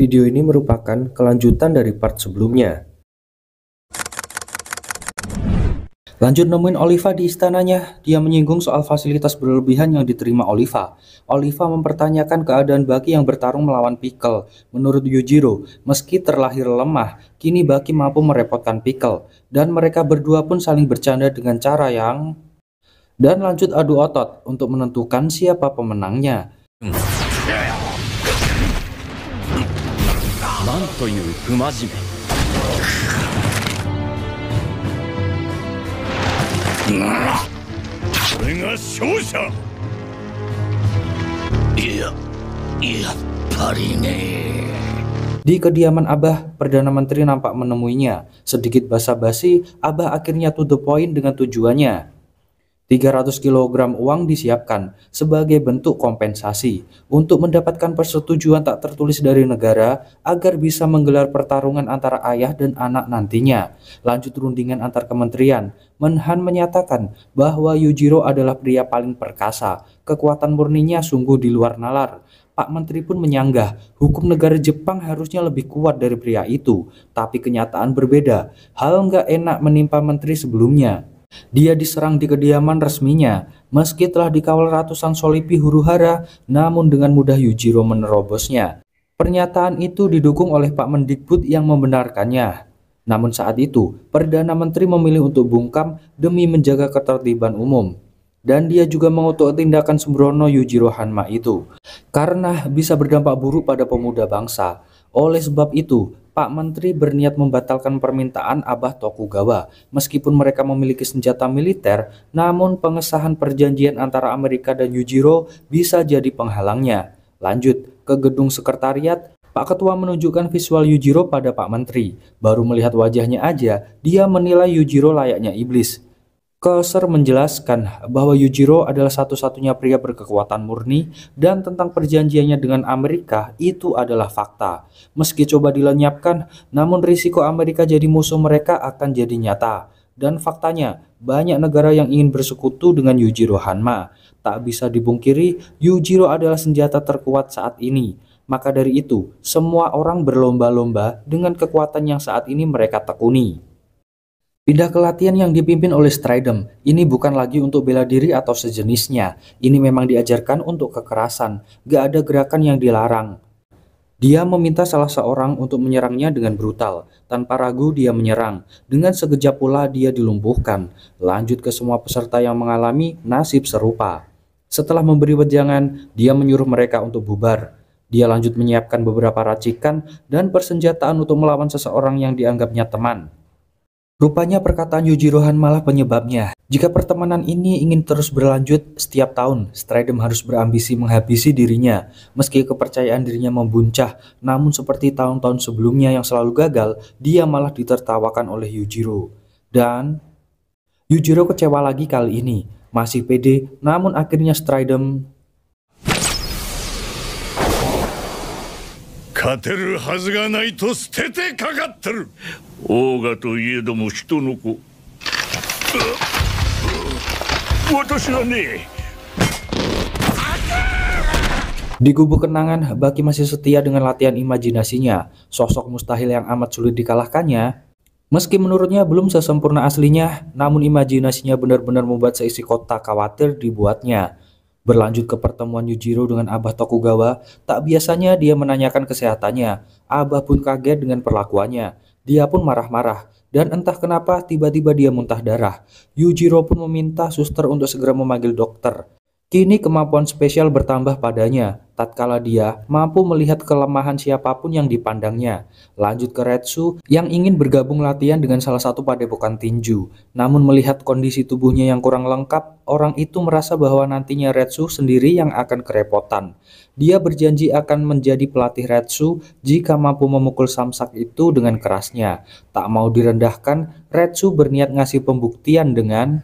Video ini merupakan kelanjutan dari part sebelumnya. Lanjut nemuin Oliva di istananya. Dia menyinggung soal fasilitas berlebihan yang diterima Oliva. Oliva mempertanyakan keadaan Baki yang bertarung melawan Pickle. Menurut Yujiro, meski terlahir lemah, kini Baki mampu merepotkan Pickle. Dan mereka berdua pun saling bercanda dengan cara yang... Dan lanjut adu otot untuk menentukan siapa pemenangnya. Di kediaman Abah, Perdana Menteri nampak menemuinya. Sedikit basa-basi, Abah akhirnya to the point dengan tujuannya. 300 kg uang disiapkan sebagai bentuk kompensasi untuk mendapatkan persetujuan tak tertulis dari negara agar bisa menggelar pertarungan antara ayah dan anak nantinya. Lanjut rundingan antar kementerian, Menhan menyatakan bahwa Yujiro adalah pria paling perkasa, kekuatan murninya sungguh di luar nalar. Pak Menteri pun menyanggah, hukum negara Jepang harusnya lebih kuat dari pria itu, tapi kenyataan berbeda. Hal nggak enak menimpa menteri sebelumnya. Dia diserang di kediaman resminya, meski telah dikawal ratusan solipi huru-hara, namun dengan mudah Yujiro menerobosnya. Pernyataan itu didukung oleh Pak Mendikbud yang membenarkannya. Namun saat itu, Perdana Menteri memilih untuk bungkam demi menjaga ketertiban umum. Dan dia juga mengutuk tindakan sembrono Yujiro Hanma itu, karena bisa berdampak buruk pada pemuda bangsa. Oleh sebab itu, Pak Menteri berniat membatalkan permintaan Abah Tokugawa. Meskipun mereka memiliki senjata militer, namun pengesahan perjanjian antara Amerika dan Yujiro bisa jadi penghalangnya. Lanjut ke gedung sekretariat, Pak Ketua menunjukkan visual Yujiro pada Pak Menteri. Baru melihat wajahnya aja, dia menilai Yujiro layaknya iblis. Koser menjelaskan bahwa Yujiro adalah satu-satunya pria berkekuatan murni dan tentang perjanjiannya dengan Amerika itu adalah fakta. Meski coba dilenyapkan, namun risiko Amerika jadi musuh mereka akan jadi nyata. Dan faktanya, banyak negara yang ingin bersekutu dengan Yujiro Hanma. Tak bisa dipungkiri, Yujiro adalah senjata terkuat saat ini. Maka dari itu, semua orang berlomba-lomba dengan kekuatan yang saat ini mereka tekuni. Pindah ke latihan yang dipimpin oleh Stridem. Ini bukan lagi untuk bela diri atau sejenisnya. Ini memang diajarkan untuk kekerasan. Gak ada gerakan yang dilarang. Dia meminta salah seorang untuk menyerangnya dengan brutal. Tanpa ragu dia menyerang. Dengan sekejap pula dia dilumpuhkan. Lanjut ke semua peserta yang mengalami nasib serupa. Setelah memberi wejangan, dia menyuruh mereka untuk bubar. Dia lanjut menyiapkan beberapa racikan dan persenjataan untuk melawan seseorang yang dianggapnya teman. Rupanya perkataan Yujiro Hanma malah penyebabnya. Jika pertemanan ini ingin terus berlanjut, setiap tahun Stridem harus berambisi menghabisi dirinya. Meski kepercayaan dirinya membuncah, namun seperti tahun-tahun sebelumnya yang selalu gagal, dia malah ditertawakan oleh Yujiro. Dan Yujiro kecewa lagi kali ini. Masih pede, namun akhirnya Stridem di gubuk kenangan, Baki masih setia dengan latihan imajinasinya. Sosok mustahil yang amat sulit dikalahkannya. Meski menurutnya belum sesempurna aslinya, namun imajinasinya benar-benar membuat seisi kota khawatir dibuatnya. Berlanjut ke pertemuan Yujiro dengan Abah Tokugawa, tak biasanya dia menanyakan kesehatannya. Abah pun kaget dengan perlakuannya. Dia pun marah-marah, dan entah kenapa tiba-tiba dia muntah darah. Yujiro pun meminta suster untuk segera memanggil dokter. Kini kemampuan spesial bertambah padanya, tatkala dia mampu melihat kelemahan siapapun yang dipandangnya. Lanjut ke Retsu yang ingin bergabung latihan dengan salah satu padepokan tinju. Namun melihat kondisi tubuhnya yang kurang lengkap, orang itu merasa bahwa nantinya Retsu sendiri yang akan kerepotan. Dia berjanji akan menjadi pelatih Retsu jika mampu memukul samsak itu dengan kerasnya. Tak mau direndahkan, Retsu berniat ngasih pembuktian dengan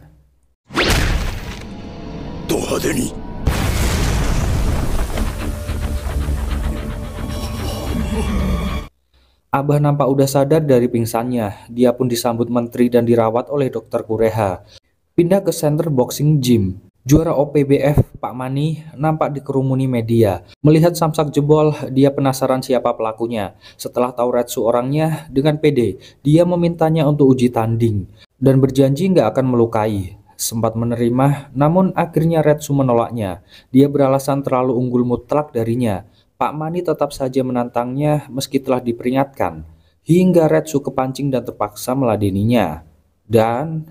Abah nampak udah sadar dari pingsannya. Dia pun disambut menteri dan dirawat oleh dokter Kureha. Pindah ke center boxing gym. Juara OPBF Pak Mani nampak dikerumuni media. Melihat samsak jebol, dia penasaran siapa pelakunya. Setelah tahu Retsu orangnya, dengan pede, dia memintanya untuk uji tanding dan berjanji nggak akan melukai. Sempat menerima, namun akhirnya Retsu menolaknya. Dia beralasan terlalu unggul mutlak darinya. Pak Mani tetap saja menantangnya meski telah diperingatkan. Hingga Retsu kepancing dan terpaksa meladeninya. Dan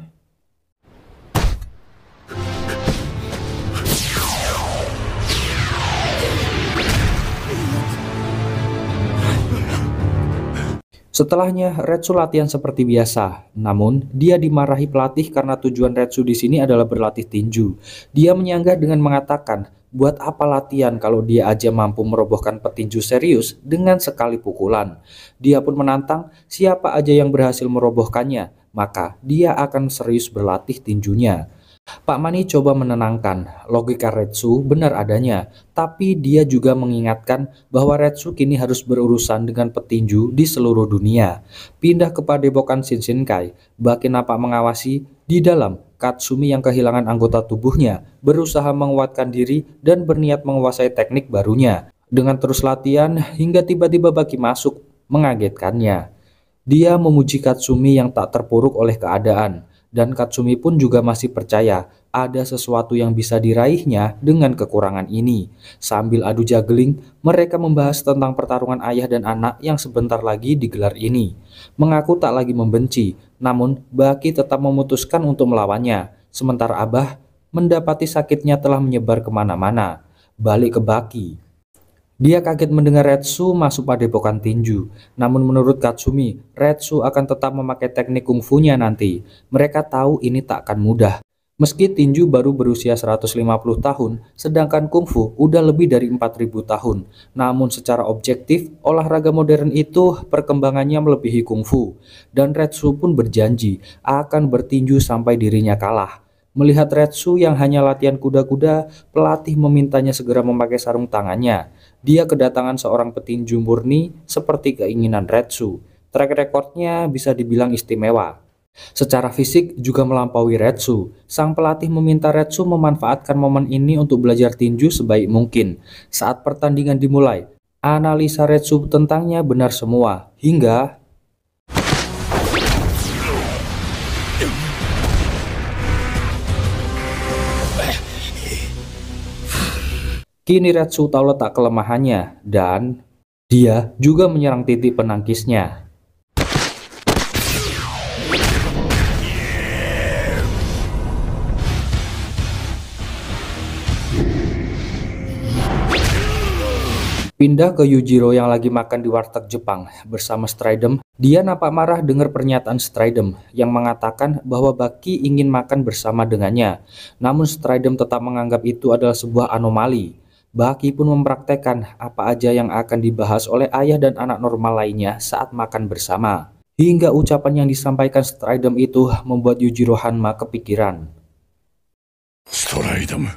setelahnya, Retsu latihan seperti biasa. Namun, dia dimarahi pelatih karena tujuan Retsu di sini adalah berlatih tinju. Dia menyanggah dengan mengatakan, buat apa latihan kalau dia aja mampu merobohkan petinju serius dengan sekali pukulan. Dia pun menantang siapa aja yang berhasil merobohkannya, maka dia akan serius berlatih tinjunya. Pak Mani coba menenangkan, logika Retsu benar adanya, tapi dia juga mengingatkan bahwa Retsu kini harus berurusan dengan petinju di seluruh dunia. Pindah ke padepokan Shinshinkai, Baki nampak mengawasi di dalam. Katsumi yang kehilangan anggota tubuhnya berusaha menguatkan diri dan berniat menguasai teknik barunya. Dengan terus latihan hingga tiba-tiba Baki masuk, mengagetkannya. Dia memuji Katsumi yang tak terpuruk oleh keadaan. Dan Katsumi pun juga masih percaya ada sesuatu yang bisa diraihnya dengan kekurangan ini. Sambil adu juggling, mereka membahas tentang pertarungan ayah dan anak yang sebentar lagi digelar ini. Mengaku tak lagi membenci, namun Baki tetap memutuskan untuk melawannya. Sementara Abah mendapati sakitnya telah menyebar kemana-mana. Balik ke Baki. Dia kaget mendengar Retsu masuk padepokan tinju. Namun menurut Katsumi, Retsu akan tetap memakai teknik kungfunya nanti. Mereka tahu ini tak akan mudah. Meski tinju baru berusia 150 tahun, sedangkan kungfu udah lebih dari 4000 tahun. Namun secara objektif, olahraga modern itu perkembangannya melebihi kungfu. Dan Retsu pun berjanji akan bertinju sampai dirinya kalah. Melihat Retsu yang hanya latihan kuda-kuda, pelatih memintanya segera memakai sarung tangannya. Dia kedatangan seorang petinju murni seperti keinginan Retsu. Track recordnya bisa dibilang istimewa. Secara fisik juga melampaui Retsu. Sang pelatih meminta Retsu memanfaatkan momen ini untuk belajar tinju sebaik mungkin. Saat pertandingan dimulai, analisa Retsu tentangnya benar semua. Hingga kini Retsu tahu letak kelemahannya dan dia juga menyerang titik penangkisnya. Pindah ke Yujiro yang lagi makan di warteg Jepang bersama Stridem. Dia nampak marah dengar pernyataan Stridem yang mengatakan bahwa Baki ingin makan bersama dengannya. Namun Stridem tetap menganggap itu adalah sebuah anomali. Baki pun mempraktekkan apa aja yang akan dibahas oleh ayah dan anak normal lainnya saat makan bersama. Hingga ucapan yang disampaikan Stridem itu membuat Yujiro Hanma kepikiran. Stridem,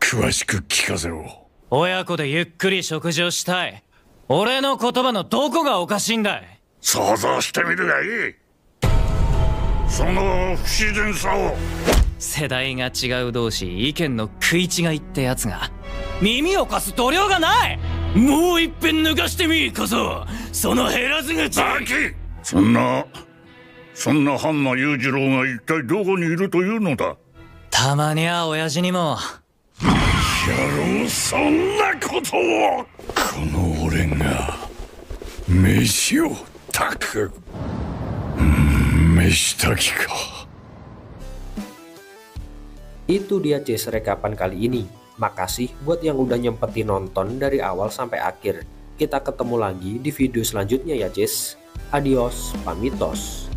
詳しく聞かせろ。親子でゆっくり食事をしたい。俺の言葉のどこがおかしいんだい。想像してみるがいい。その不自然さを。世代が違う同士意見の食い違いってやつが耳を貸す度量がない。もう一遍抜かしてみこそその減らず口。バキ、そんな半間裕次郎が一体どこにいるというのだ。たまには親父にも。野郎、そんなことを。この俺が飯を炊く。飯炊きか。Itu dia Jess rekapan kali ini. Makasih buat yang udah nyempetin nonton dari awal sampai akhir. Kita ketemu lagi di video selanjutnya ya Jess. Adios, pamitos.